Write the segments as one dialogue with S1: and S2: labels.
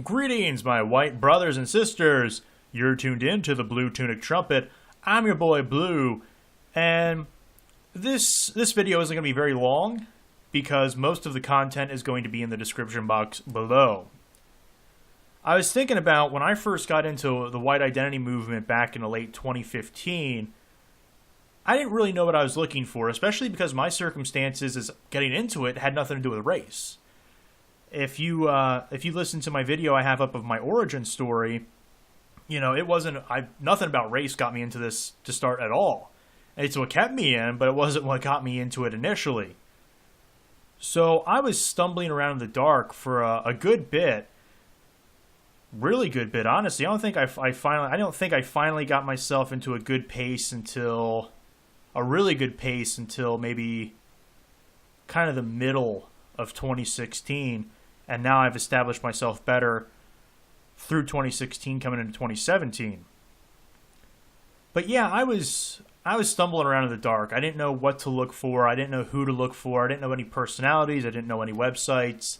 S1: Greetings, my white brothers and sisters. You're tuned in to the Blue Tunic Trumpet. I'm your boy Blue, and this video isn't going to be very long because most of the content is going to be in the description box below. I was thinking about when I first got into the white identity movement back in the late 2015. I didn't really know what I was looking for, especially because my circumstances as getting into it had nothing to do with race. If you listen to my video I have up of my origin story, you know, nothing about race got me into this to start at all. It's what kept me in, but it wasn't what got me into it initially. So I was stumbling around in the dark for a good bit, really good bit. Honestly, I don't think I finally got myself into a really good pace until maybe kind of the middle of 2016. And now I've established myself better through 2016 coming into 2017. But yeah, I was stumbling around in the dark. I didn't know what to look for. I didn't know who to look for. I didn't know any personalities. I didn't know any websites.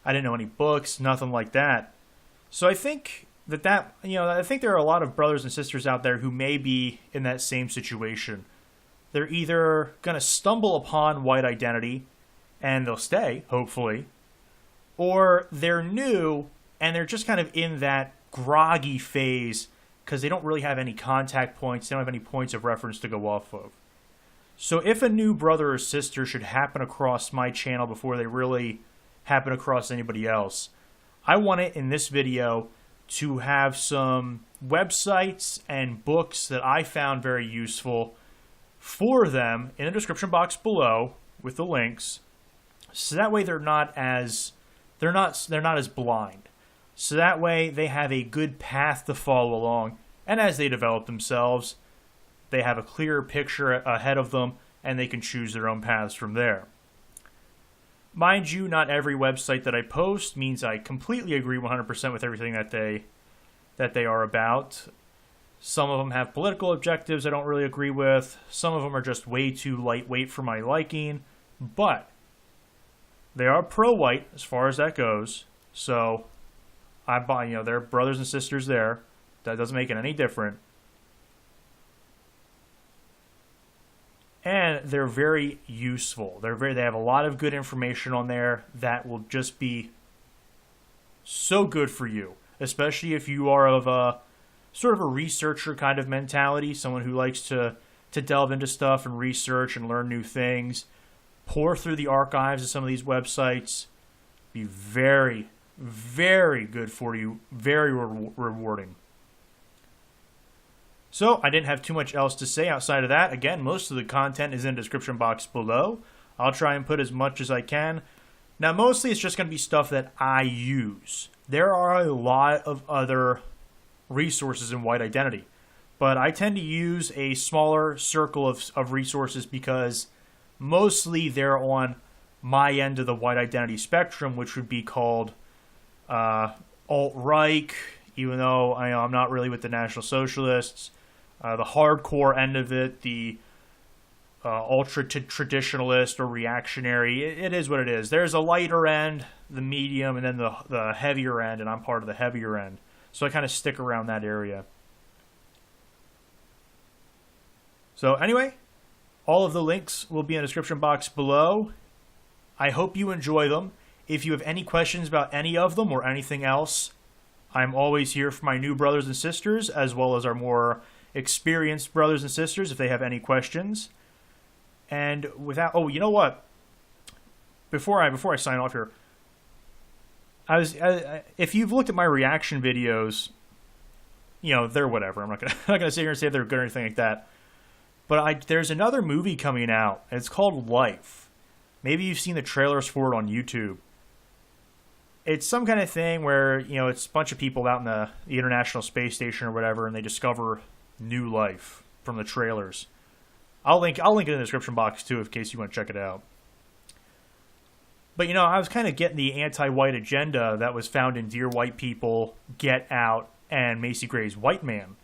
S1: I didn't know any books, nothing like that. So I think I think there are a lot of brothers and sisters out there who may be in that same situation. They're either going to stumble upon white identity and they'll stay, hopefully, or they're new and they're just kind of in that groggy phase because they don't really have any contact points. They don't have any points of reference to go off of. So if a new brother or sister should happen across my channel before they really happen across anybody else, I want it in this video to have some websites and books that I found very useful for them in the description box below with the links. So that way they're not as blind. So that way they have a good path to follow along, and as they develop themselves, they have a clearer picture ahead of them and they can choose their own paths from there. Mind you, not every website that I post means I completely agree 100% with everything that they are about. Some of them have political objectives I don't really agree with. Some of them are just way too lightweight for my liking, but they are pro-white as far as that goes, so they're brothers and sisters there. That doesn't make it any different. And they're very useful. They have a lot of good information on there that will just be so good for you, especially if you are of a sort of a researcher kind of mentality, someone who likes to delve into stuff and research and learn new things. Pour through the archives of some of these websites. Be very, very good for you. Very rewarding. So, I didn't have too much else to say outside of that. Again, most of the content is in the description box below. I'll try and put as much as I can. Now, mostly it's just going to be stuff that I use. There are a lot of other resources in white identity, but I tend to use a smaller circle of resources because mostly they're on my end of the white identity spectrum, which would be called alt-right, even though I'm not really with the National Socialists. The hardcore end of it, the ultra-traditionalist or reactionary, it is what it is. There's a lighter end, the medium, and then the heavier end, and I'm part of the heavier end. So I kind of stick around that area. So anyway, all of the links will be in the description box below. I hope you enjoy them. If you have any questions about any of them or anything else, I'm always here for my new brothers and sisters, as well as our more experienced brothers and sisters if they have any questions. And you know what? Before I sign off here, if you've looked at my reaction videos, you know, they're whatever. I'm not gonna sit here and say they're good or anything like that. But there's another movie coming out, and it's called Life. Maybe you've seen the trailers for it on YouTube. It's some kind of thing where, you know, it's a bunch of people out in the International Space Station or whatever, and they discover new life from the trailers. I'll link it in the description box too, in case you want to check it out. But, you know, I was kind of getting the anti-white agenda that was found in Dear White People, Get Out, and Macy Gray's White Man.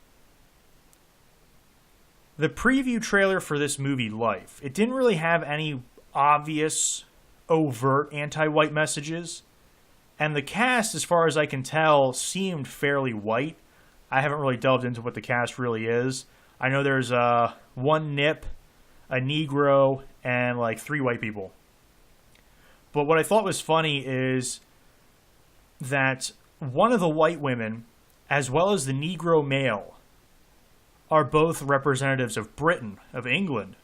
S1: The preview trailer for this movie, Life, it didn't really have any obvious, overt anti-white messages. And the cast, as far as I can tell, seemed fairly white. I haven't really delved into what the cast really is. I know there's one Nip, a Negro, and like 3 white people. But what I thought was funny is that one of the white women, as well as the Negro male, are both representatives of Britain, of England.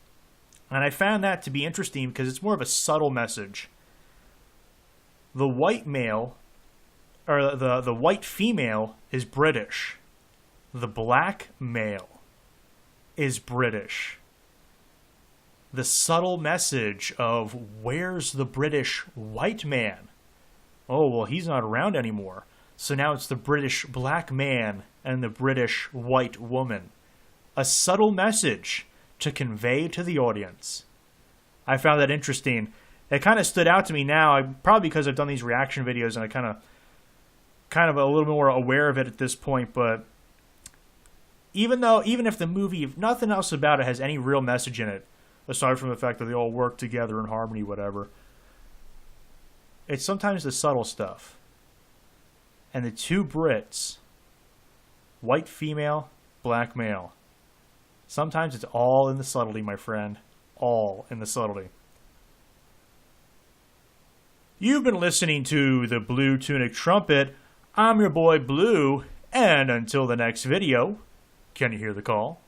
S1: And I found that to be interesting because it's more of a subtle message. The white male, or the white female, is British. The black male is British. The subtle message of where's the British white man? Oh, well, he's not around anymore. So now it's the British black man and the British white woman. A subtle message to convey to the audience. I found that interesting. It kind of stood out to me now, probably because I've done these reaction videos and I kind of a little more aware of it at this point. But even if the movie, if nothing else about it has any real message in it, aside from the fact that they all work together in harmony, whatever, it's sometimes the subtle stuff. And the 2 Brits, white female, black male. Sometimes it's all in the subtlety, my friend. All in the subtlety. You've been listening to the Blue Tunic Trumpet. I'm your boy Blue, and until the next video, can you hear the call?